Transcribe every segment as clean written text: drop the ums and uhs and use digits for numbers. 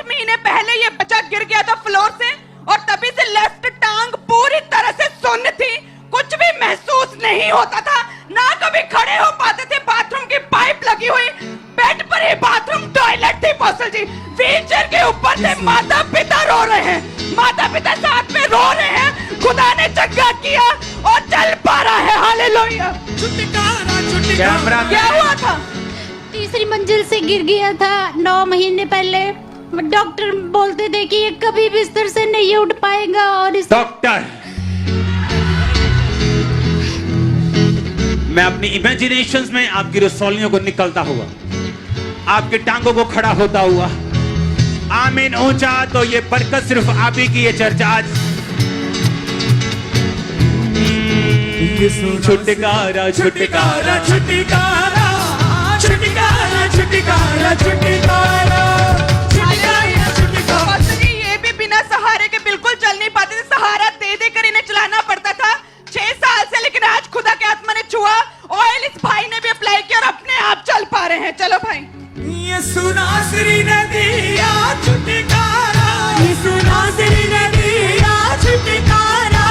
महीने पहले ये बच्चा गिर गया था फ्लोर से और तभी से लेफ्ट टांग पूरी तरह से सुन्न थी, कुछ भी महसूस नहीं होता था, ना कभी खड़े हो पाते थे, बाथरूम की पाइप लगी हुई, बेड पर ही बाथरूम टॉयलेट थी। पॉस्टल जी व्हीलचेयर के ऊपर से माता पिता रो रहे हैं, माता पिता साथ में रो रहे हैं, खुदा ने चंगा किया और चल पा रहा है। हालेलुया। क्या हुआ था? तीसरी मंजिल से गिर गया था 9 महीने पहले। डॉक्टर बोलते थे कि ये कभी बिस्तर से नहीं उठ पाएगा और इस डॉक्टर, मैं अपनी इमेजिनेशंस में आपकी रसौलियों को निकलता हुआ, आपकी टांगों को खड़ा होता हुआ, आमीन ऊंचा तो ये बरकत सिर्फ आप ही की है चर्च आज। छुटकारा छुटकारा छुटकारा छुटकारा छुटकारा छुटकारा। ये भी बिना सहारे के बिल्कुल चल नहीं पाते थे, सहारा दे दे कर इन्हें चलाना पड़ता था 6 साल से, लेकिन आज खुदा के आत्मा ने छुआ, ऑयल इस भाई ने भी अप्लाई किया और अपने आप चल पा रहे हैं। चलो भाई। ये सुनासरी ने दिया छुटकारा, ये सुनासरी ने दिया छुटकारा,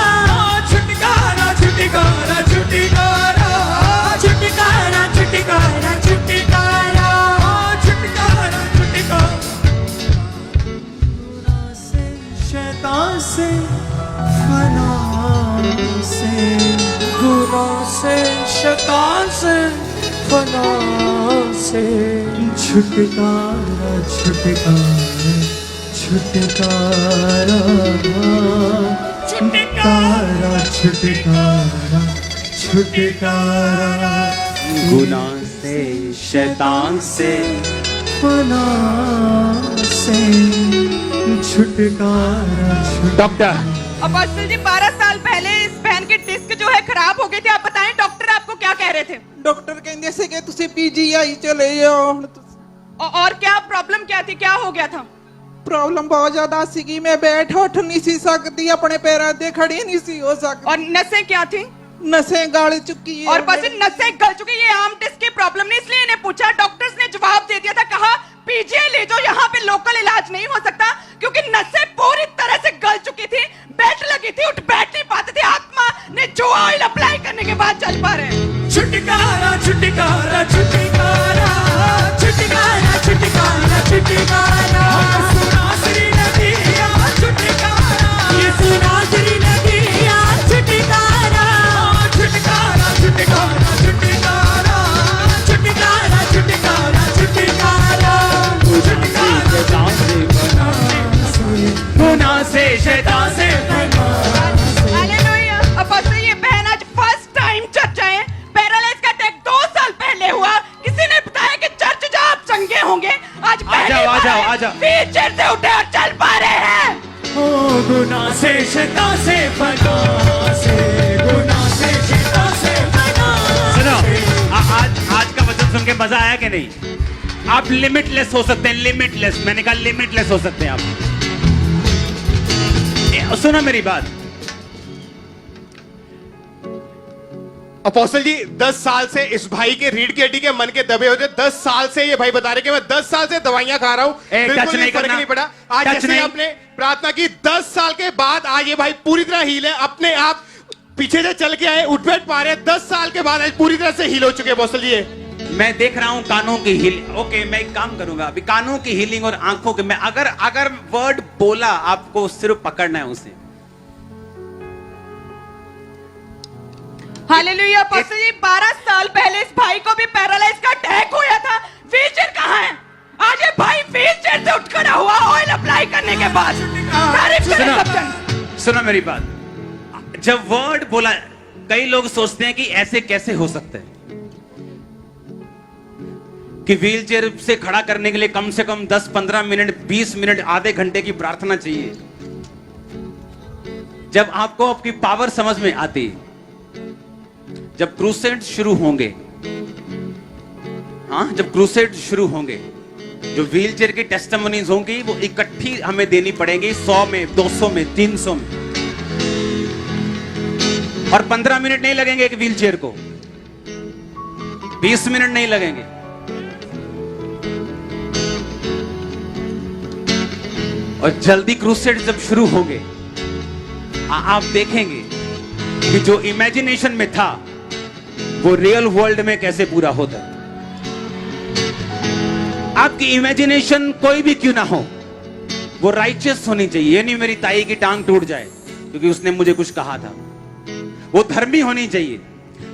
छुटकारा छुटकारा छुटकारा छुटकारा छुटकारा छुटकारा छुटकारा छुटकारा। शैतान से फना से, गुनाह से, शैतान से फना से, छुटकारा छुटकारा छुटकारा छुटकारा छुटकारा छुटकारा। गुनाह से, शैतान से, फना से, छुटकारा। डॉक्टर अपोस्टल जी 12 साल पहले इस बहन की डिस्क जो है खराब हो गई थी, आप बताएं डॉक्टर आपको क्या कह रहे थे? डॉक्टर कहते से कि तुसी पीजीआई चले जाओ। और क्या प्रॉब्लम क्या थी, क्या हो गया था? प्रॉब्लम बहुत ज्यादा सी, मैं बैठ उठ नहीं सी सकती, अपने पैरों पे खड़ी नहीं सी हो सकती। और नसें क्या थी? नसें गल चुकी है और बस नसें गल चुकी। ये आम डिस्क की प्रॉब्लम नहीं, इसलिए इन्हें पूछा, डॉक्टर्स ने जवाब दे दिया था, कहा पीजीआई ले जाओ, यहाँ पे लोकल इलाज नहीं हो सकता क्योंकि नसें पूरी तरह से गल चुकी थी, बेड लगी थी, उठ बैठ नहीं पाते थे। आत्मा ने जो ऑयल अप्लाई करने के बाद चल पा रहे हैं। छुटकारा छुटकारा छुटकारा छुटकारा छुटकारा छुटकारा। सुनासरी ने दिया छुटकारा, ये सुनासरी ने दिया छुटकारा, छुटकारा छुटकारा छुटकारा छुटकारा छुटकारा छुटकारा। गुनाह से, शैतान से। हालेलुया। अपोस्टल ये बहन आज फर्स्ट टाइम चर्च आए, पैरालाइज का अटैक 2 साल पहले हुआ, किसी ने बताया कि चर्च जाओ आप चंगे होंगे, आज आ जाओ। व्हीलचेयर से उठे और चल पा रहे हैं। ओ गुनाह से, शैतान से, फना से, गुनाह से, शैतान से, फना। सुनो, आज का वचन सुन के मजा आया कि नहीं? आप लिमिटलेस हो सकते हैं, लिमिटलेस। मैंने कहा लिमिटलेस हो सकते हैं आप। सुनो मेरी बात। अपोस्टल जी 10 साल से इस भाई के रीढ़ की हड्डी के मन के दबे होते, 10 साल से ये भाई बता रहे कि मैं 10 साल से दवाइयां खा रहा हूं, बिल्कुल भी फर्क नहीं पड़ा। आज जैसे आपने प्रार्थना की 10 साल के बाद आज ये भाई पूरी तरह हील है, अपने आप पीछे से चल के आए, उठ बैठ पा रहे हैं। 10 साल के बाद आज पूरी तरह से हील हो चुके हैं अपोस्टल जी। मैं देख रहा हूं कानों की हील। ओके, मैं एक काम करूंगा अभी, कानों की हीलिंग और आंखों के। मैं अगर वर्ड बोला आपको सिर्फ पकड़ना है उसे। हालेलुया। अपोस्टल जी 12 साल पहले इस भाई को भी पैरालाइज का अटैक हुआ था, व्हीलचेयर कहां है? आज ये भाई व्हीलचेयर से उठ खड़ा हुआ ऑयल अप्लाई करने के बाद। सुनो मेरी बात, जब वर्ड बोला, कई लोग सोचते हैं कि ऐसे कैसे हो सकता है कि व्हीलचेयर से खड़ा करने के लिए कम से कम 10-15 मिनट, 20 मिनट, आधे घंटे की प्रार्थना चाहिए। जब आपको आपकी पावर समझ में आती, जब क्रूसेड शुरू होंगे, हाँ, जब क्रूसेड शुरू होंगे, जो व्हीलचेयर की टेस्टिमोनीज होंगी वो इकट्ठी हमें देनी पड़ेगी, 100 में, 200 में, 300 में। और 15 मिनट नहीं लगेंगे एक व्हीलचेयर को, 20 मिनट नहीं लगेंगे। और जल्दी क्रूसेड जब शुरू होंगे आप देखेंगे कि जो इमेजिनेशन में था वो रियल वर्ल्ड में कैसे पूरा होता है। आपकी इमेजिनेशन कोई भी क्यों ना हो, वो राइचियस होनी चाहिए। ये नहीं मेरी ताई की टांग टूट जाए क्योंकि उसने मुझे कुछ कहा था। वो धर्मी होनी चाहिए,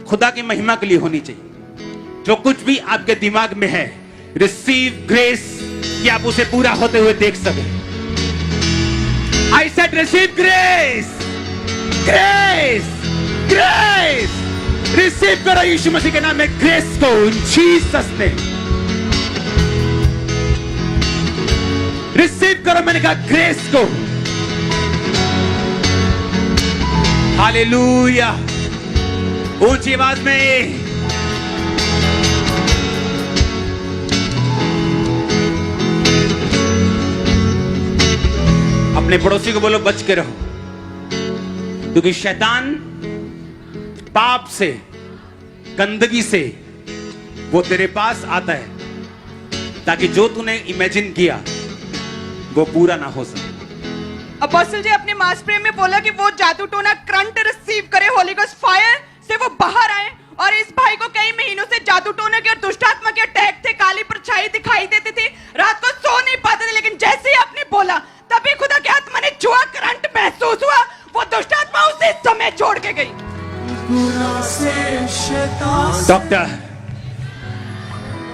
खुदा की महिमा के लिए होनी चाहिए। जो कुछ भी आपके दिमाग में है, रिसीव ग्रेस कि आप उसे पूरा होते हुए देख सके। I said receive grace, grace, grace. Receive करो यीशु मसीह के नाम में ग्रेस को, इन जीसस नेम। रिसीव करो, मैंने कहा ग्रेस को। हालेलुया। ऊंची आवाज में अपने पड़ोसी को बोलो बच के रहो, क्योंकि शैतान पाप से, गंदगी से वो तेरे पास आता है ताकि जो तूने इमेजिन किया वो पूरा ना हो सके। अपोस्टल जी अपने मास प्रेम में बोला कि वो जादू टोना करंट रिसीव करे, होली गोस्ट फायर से वो बाहर आए। और इस भाई को कई महीनों से जादू टोना के और दुष्ट आत्मा के अटैक थे, काली परछाई दिखाई देती थी, रात को सो नहीं पाते थे। लेकिन जैसे ही आपने बोला तभी खुदा की आत्मा ने छुआ, करंट महसूस हुआ, वो दुष्ट आत्मा उसी समय छोड़ के गई। डॉक्टर,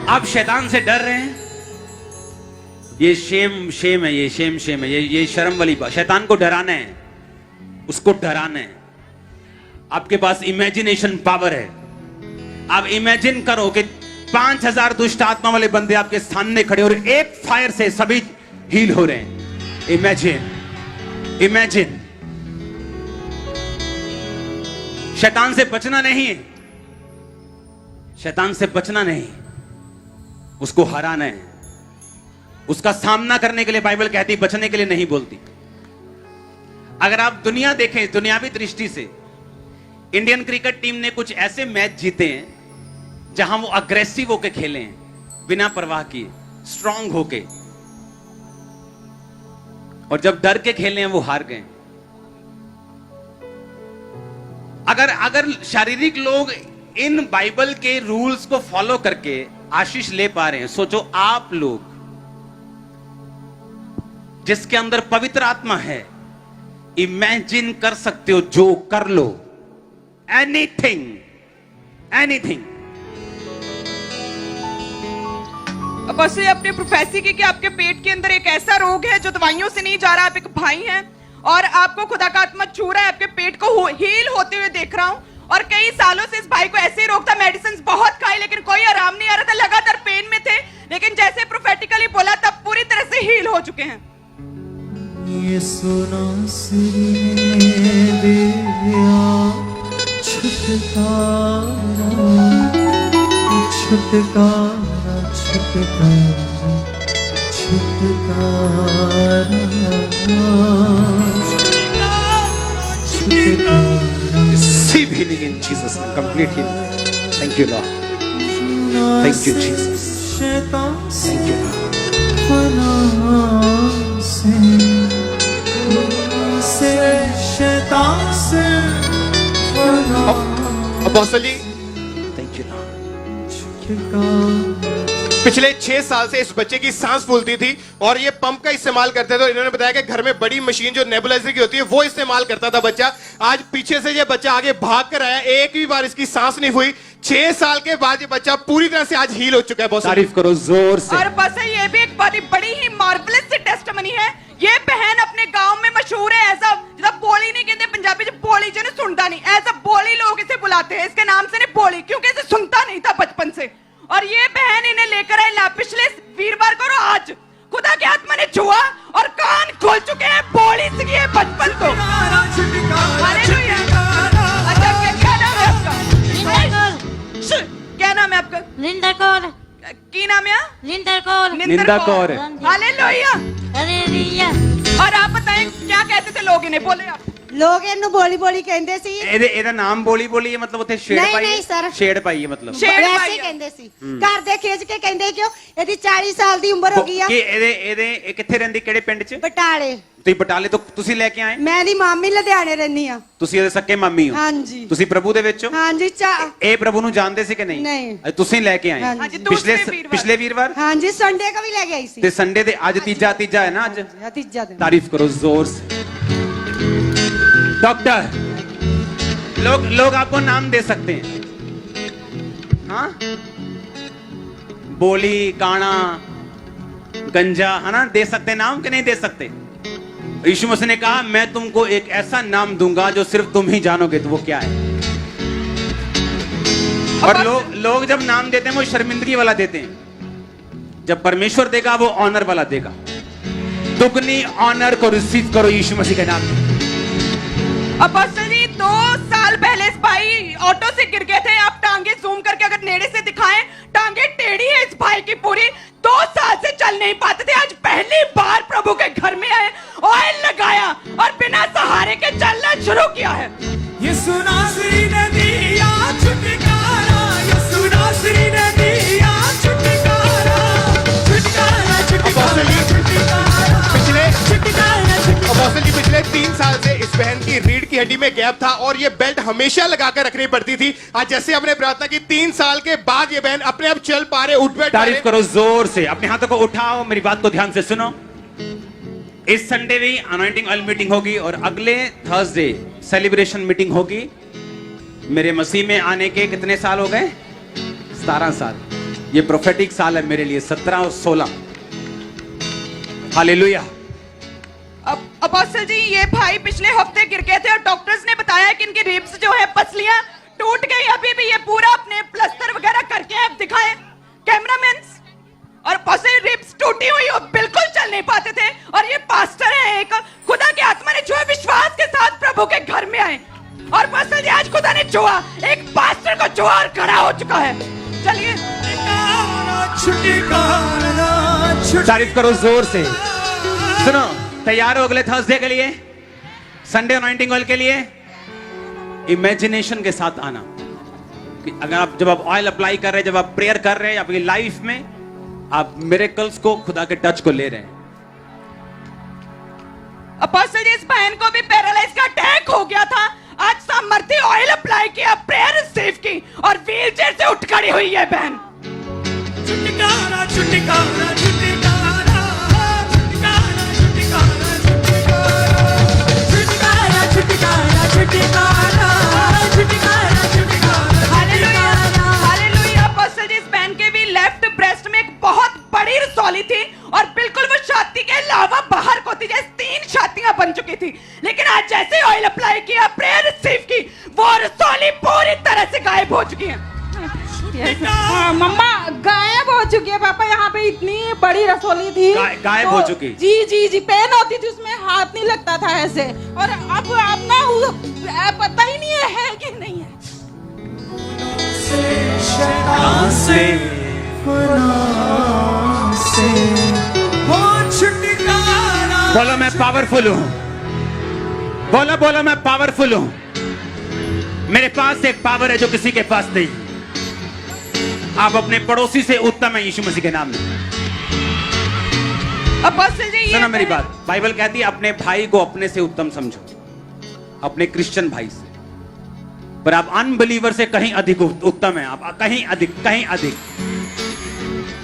आप शैतान से डर रहे हैं? ये शेम है, ये शेम है, ये शर्म वाली बात। शैतान को डराना है, उसको डराना है। आपके पास इमेजिनेशन पावर है। आप इमेजिन करो कि 5000 दुष्ट आत्मा वाले बंदे आपके सामने खड़े और एक फायर से सभी हील हो रहे हैं। Imagine, imagine. शैतान से बचना नहीं है, शैतान से बचना नहीं, उसको हराना है। उसका सामना करने के लिए बाइबल कहती, बचने के लिए नहीं बोलती। अगर आप दुनिया देखें, दुनियावी दृष्टि से इंडियन क्रिकेट टीम ने कुछ ऐसे मैच जीते हैं जहां वो अग्रेसिव होके खेले हैं, बिना परवाह किए, स्ट्रांग होके, और जब डर के खेले हैं वो हार गए। अगर शारीरिक लोग इन बाइबल के रूल्स को फॉलो करके आशीष ले पा रहे हैं, सोचो आप लोग जिसके अंदर पवित्र आत्मा है, इमेजिन कर सकते हो, जो कर लो, एनीथिंग, एनीथिंग। अपोस्टल अपने प्रोफेसी की कि आपके पेट के अंदर एक ऐसा रोग है जो दवाइयों से नहीं जा रहा। आप एक भाई हैं और आपको खुदा का आत्मा छू रहा है, आपके पेट को हील होते हुए देख रहा हूं। और कई सालों से इस भाई को ऐसे ही रोग था, मेडिसिन बहुत खाई लेकिन कोई आराम नहीं आ रहा था, लगातार पेन में थे। लेकिन जैसे प्रोफेटिकली बोला तब पूरी तरह से हील हो चुके हैं। यीशु नासरी ने दिया छुटकारा, छुटकारा, छुटकारा, छुटकारा, छुटकारा। Receive healing in Jesus' name, complete healing. Thank you, Lord. Thank you, Jesus. Thank you, Lord. Apostle ji, Thank you, Lord. पिछले 6 साल से इस बच्चे की सांस फूलती थी और ये पंप का इस्तेमाल करते थे। इन्होंने बताया कि घर में बड़ी मशीन जो नेबुलाइजर की होती है वो इस्तेमाल करता था बच्चा। आज पीछे से ये बच्चा आगे भाग कर आया, एक भी बार इसकी सांस नहीं हुई। 6 साल के बाद ये बच्चा पूरी तरह से आज हील हो चुका है। बहुत तारीफ करो जोर से। और बस ये भी एक बड़ी ही मार्वलस सी टेस्टमनी है। ये बहन अपने गांव में मशहूर है एज अ, जब बोली नहीं कहते पंजाबी च बोली जो सुनता नहीं, एज अ बोली लोग इसे बुलाते हैं। इसके नाम से नहीं बोली, क्योंकि इसे सुनता नहीं था बचपन से। और ये बहन इन्हें लेकर आई पिछले वीरवार को, और आज खुदा की आत्मा ने छुआ और कान खोल चुके हैं, बोली सीखी है बचपन को। हालेलुया। अच्छा, क्या नाम है आपका? क्या नाम है आपका? लिंदा कौर। की नाम है? लिंदा कौर। निंदा कौर। हालेलुया। हालेलुया। और आप बताएं क्या कहते थे लोग इन्हें? बोले आप। ਲੋਕ ਇਹਨੂੰ ਬੋਲੀ ਬੋਲੀ ਕਹਿੰਦੇ ਸੀ ਇਹਦਾ ਨਾਮ ਬੋਲੀ ਬੋਲੀ ਹੈ मतलब ਉੱਥੇ ਛੇੜ ਨਹੀਂ, ਪਾਈ ਨਹੀਂ ਸਰ। ਛੇੜ ਪਾਈ ਹੈ मतलब ਛੇੜ ਵੈਸੇ ਪਾਈ ਹੀ ਆ। ਕਹਿੰਦੇ ਸੀ ਘਰ ਦੇ ਖਿੱਚ ਕੇ ਕਹਿੰਦੇ ਕਿਉਂ ਇਹਦੀ 40 ਸਾਲ ਦੀ ਉਮਰ ਹੋ ਗਈ ਆ ਕਿ ਇਹ ਕਿੱਥੇ ਰਹਿੰਦੀ ਕਿਹੜੇ ਪਿੰਡ 'ਚ ਬਟਾਲੇ ਤੁਸੀਂ ਬਟਾਲੇ ਤੋਂ ਤੁਸੀਂ ਲੈ ਕੇ ਆਏ ਮੈਂ ਦੀ ਮਾਮੀ ਲੁਧਿਆਣੇ ਰਹਿੰਦੀ ਆ ਤੁਸੀਂ ਇਹਦੇ ਸੱਕੇ ਮਾਮੀ ਹੋ ਹਾਂਜੀ ਤੁਸੀਂ ਪ੍ਰਭੂ ਦੇ ਵਿੱਚ ਹੋ ਹਾਂਜੀ ਇਹ ਪ੍ਰਭੂ ਨੂੰ ਜਾਣਦੇ ਸੀ ਕਿ ਨਹੀਂ ਨਹੀਂ। ਤੁਸੀਂ ਲੈ ਕੇ ਆਏ ਹਾਂਜੀ, ਪਿਛਲੇ ਵੀਰਵਾਰ ਹਾਂਜੀ ਸੰਡੇ ਕਾ ਵੀ ਲੈ ਕੇ ਆਈ ਸੀ ਤੇ ਸੰਡੇ ਦੇ ਅੱਜ ਤੀਜਾ ਹੈ ਨਾ ਅੱਜ ਆ ਤੀਜਾ ਦਿਨ तारीफ करो जोर से डॉक्टर लोग आपको नाम दे सकते हैं हाँ बोली काना गंजा है ना दे सकते हैं नाम कि नहीं दे सकते यीशु मसीह ने कहा मैं तुमको एक ऐसा नाम दूंगा जो सिर्फ तुम ही जानोगे तो वो क्या है और लोग जब नाम देते हैं वो शर्मिंदगी वाला देते हैं जब परमेश्वर देगा वो ऑनर वाला देगा दुगनी ऑनर को रिसीव करो यीशु मसीह के नाम में अपोस्टल जी 2 साल पहले इस भाई ऑटो से गिर गए थे आप टांगे जूम करके अगर नेड़े से दिखाएं टांगे टेढ़ी है इस भाई की पूरी 2 साल से चल नहीं पाते थे आज पहली बार प्रभु के घर में आए ऑयल लगाया और बिना सहारे के चलना शुरू किया है यीशु नासरी ने दिया छुटकारा यीशु नासरी ने दिया छुटकारा छुटकारा छुटकारा अपोस्टल जी पिछले 3 साल से इस बहन की रीढ़ की हड्डी में गैप था और ये बेल्ट हमेशा लगा कर रखनी पड़ती थी आज जैसे हमने प्रार्थना की 3 साल के बाद ये बहन अपने आप चल पा रहे उठ बैठ पा तारीफ रहे। करो जोर से अपने हाथों को उठाओ मेरी बात को ध्यान से सुनो इस संडे भी अनॉइंटिंग ऑयल मीटिंग होगी और अगले थर्सडे सेलिब्रेशन मीटिंग होगी मेरे मसीह में आने के कितने साल हो गए 17 साल ये प्रोफेटिक साल है मेरे लिए 17 और 16 हालेलुया अपोस्टल जी ये भाई पिछले हफ्ते गिर गए थे और डॉक्टर्स ने बताया कि इनकी रिब्स जो है पसलियां टूट गई अभी भी ये पूरा अपने प्लास्टर वगैरह करके आप दिखाएं कैमरामैन और अपोस्टल रिब्स टूटी हुई और बिल्कुल चल नहीं पाते थे और ये पास्टर है एक खुदा की आत्मा ने छुआ विश्वास के साथ प्रभु के घर में आए और अपोस्टल जी आज खुदा ने छुआ एक पास्टर को छुआ और खड़ा हो चुका है चलिए तारीफ करो जोर से सुनो तैयार हो अगले थर्सडे के लिए संडे अनॉइंटिंग ऑयल के लिए इमेजिनेशन के साथ आना कि अगर आप जब आप ऑयल अप्लाई कर रहे हैं जब आप प्रेयर कर रहे हैं आपकी लाइफ में आप मिरेकल्स को खुदा के टच को ले रहे हैं अपोस्टल जी इस बहन को भी पैरालाइज का अटैक हो गया था आज सामर्थ्य ऑयल अप्लाई किया प्रेयर रिसीव की और व्हील चेयर से उठ खड़ी हुई है बहन छुटकारा छुटकारा छुटकारा छुटकारा छुटकारा छुटकारा छुटकारा छुटकारा छुटकारा छुटकारा हालेलुया हालेलुया अपोस्टल जी इस बहन के भी लेफ्ट ब्रेस्ट में एक बहुत बड़ी रसौली थी और बिल्कुल वो छाती के अलावा बाहर को थी जैसे 3 छातियां बन चुकी थी लेकिन आज जैसे ऑयल अप्लाई किया प्रेयर रिसीव की वो रसौली पूरी तरह से गायब हो चुकी है मम्मा गायब हो चुकी है पापा यहाँ पे इतनी बड़ी रसोली थी गायब हो चुकी जी जी जी पेन होती थी उसमें हाथ नहीं लगता था ऐसे और अब ना पता ही नहीं है कि नहीं है बोलो मैं पावरफुल हूं बोलो बोलो मैं पावरफुल हूं मेरे पास एक पावर है जो किसी के पास नहीं आप अपने पड़ोसी से उत्तम है यीशु मसीह के नाम में अपोस्टल जी सुनो मेरी बात बाइबल कहती है अपने भाई को अपने से उत्तम समझो अपने क्रिश्चियन भाई से पर आप अनबिलीवर से कहीं अधिक उत्तम है आप कहीं अधिक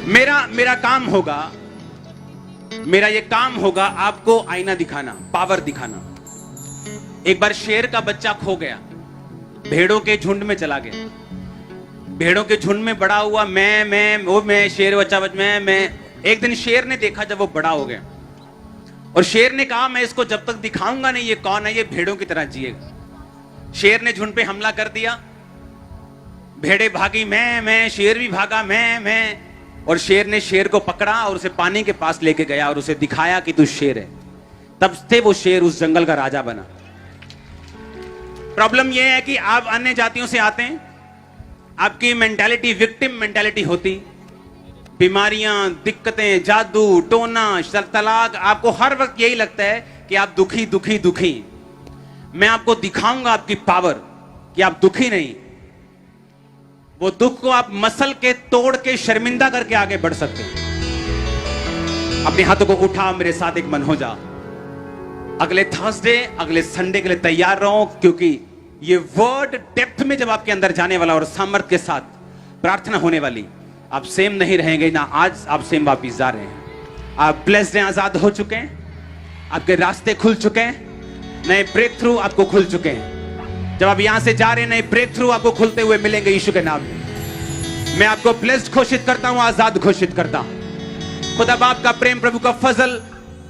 मेरा काम होगा मेरा ये काम होगा आपको आईना दिखाना पावर दिखाना एक बार शेर का बच्चा खो गया भेड़ों के झुंड में चला गया भेड़ों के झुंड में बड़ा हुआ मैं शेर बच्चा मैं एक दिन शेर ने देखा जब वो बड़ा हो गया और शेर ने कहा मैं इसको जब तक दिखाऊंगा नहीं ये कौन है ये भेड़ों की तरह जिएगा शेर ने झुंड पे हमला कर दिया भेड़े भागी मैं शेर भी भागा मैं और शेर ने शेर को पकड़ा और उसे पानी के पास लेके गया और उसे दिखाया कि तू शेर है तब से वो शेर उस जंगल का राजा बना प्रॉब्लम यह है कि आप अन्य जातियों से आते हैं आपकी मेंटालिटी विक्टिम मेंटालिटी होती बीमारियां दिक्कतें जादू टोना तलाक आपको हर वक्त यही लगता है कि आप दुखी दुखी दुखी मैं आपको दिखाऊंगा आपकी पावर कि आप दुखी नहीं, वो दुख को आप मसल के तोड़ के शर्मिंदा करके आगे बढ़ सकते हैं। अपने हाथों को उठा, मेरे साथ एक मन हो जा। अगले थर्सडे, अगले संडे के लिए तैयार रहो, क्योंकि ये वर्ड डेप्थ में जब आपके अंदर जाने वाला और सामर्थ्य के साथ प्रार्थना होने वाली, आप सेम नहीं रहेंगे ना। आज आप सेम वापिस जा रहे हैं। आप ब्लेस्ड हैं, आजाद हो चुके हैं, आपके रास्ते खुल चुके हैं, नए ब्रेक थ्रू आपको खुल चुके हैं। जब आप यहां से जा रहे हैं, नए ब्रेक थ्रू आपको खुलते हुए मिलेंगे यीशु के नाम में। मैं आपको ब्लेस्ड घोषित करता हूं, आजाद घोषित करता हूं। खुदा बाप का प्रेम, प्रभु का फजल,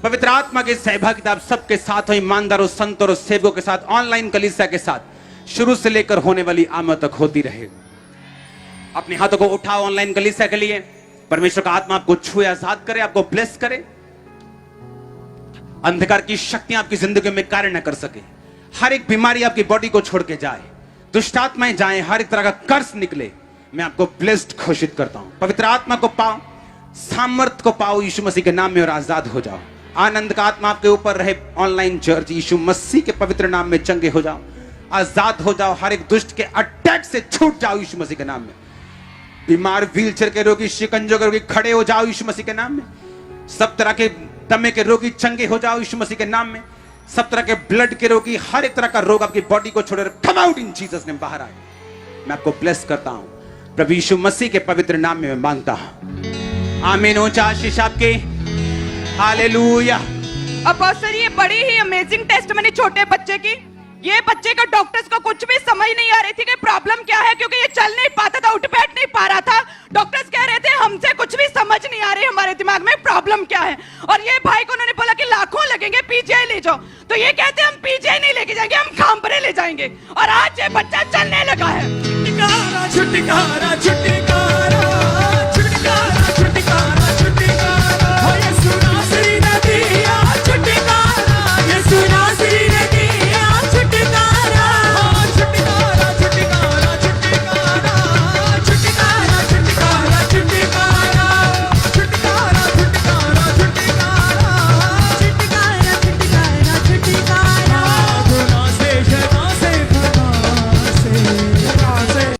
पवित्र आत्मा की सहभागिता आप सबके साथ हो, ईमानदारों, संतों और सेवकों के साथ, ऑनलाइन कलीसिया के साथ शुरू से लेकर होने वाली आमद तक होती रहे। अपने हाथों को उठाओ ऑनलाइन कलीसिया के लिए। परमेश्वर का आत्मा आपको छुए, आजाद करे, आपको ब्लेस करे। अंधकार की शक्तियां आपकी जिंदगी में कार्य न कर सके। हर एक बीमारी आपकी बॉडी को छोड़ के जाए, दुष्ट आत्माएं जाएं, हर एक तरह का कर्ज निकले। मैं आपको ब्लेस्ड घोषित करता हूं। पवित्र आत्मा को पाओ, सामर्थ को पाओ यीशु मसीह के नाम में, और आजाद हो जाओ। आनंद का आत्मा आपके ऊपर रहे। ऑनलाइन चर्च यीशु मसीह के पवित्र नाम में चंगे हो जाओ, आजाद हो जाओ। हर एक दुष्ट के अटैक से छूट जाओ यीशु मसीह के नाम में। बीमार, व्हीलचेयर के रोगी, शिकंजों के रोगी खड़े हो जाओ यीशु मसीह के नाम में। सब तरह के दमे के रोगी चंगे हो जाओ यीशु मसीह के नाम में। सब तरह के ब्लड के रोगी, हर एक तरह का रोग आपकी बॉडी को छोड़े, come out in Jesus name, बाहर आए। मैं आपको ब्लेस करता हूं प्रभु यीशु मसीह के पवित्र नाम में मैं मांगता हूं, आमीन। ऊंचा आशीष आपके, हालेलुया। अब बहुत सारी ये बड़ी ही अमेजिंग टेस्टमनी छोटे बच्चे की। ये बच्चे का डॉक्टर्स को कुछ भी समझ नहीं आ रही थी कि प्रॉब्लम क्या है, क्योंकि ये चल नहीं पाता था, उठ बैठ नहीं पा रहा था। डॉक्टर्स कह रहे थे हमसे कुछ भी समझ नहीं आ रही, हमारे दिमाग में प्रॉब्लम क्या है। और ये भाई को उन्होंने बोला कि लाखों लगेंगे, पीजीआई ले जाओ। तो ये कहते हम पीजीआई नहीं लेके जाएंगे, हम खामपरे ले जाएंगे। और आज ये बच्चा चलने लगा है। छुटकारा छुटकारा छुटकारा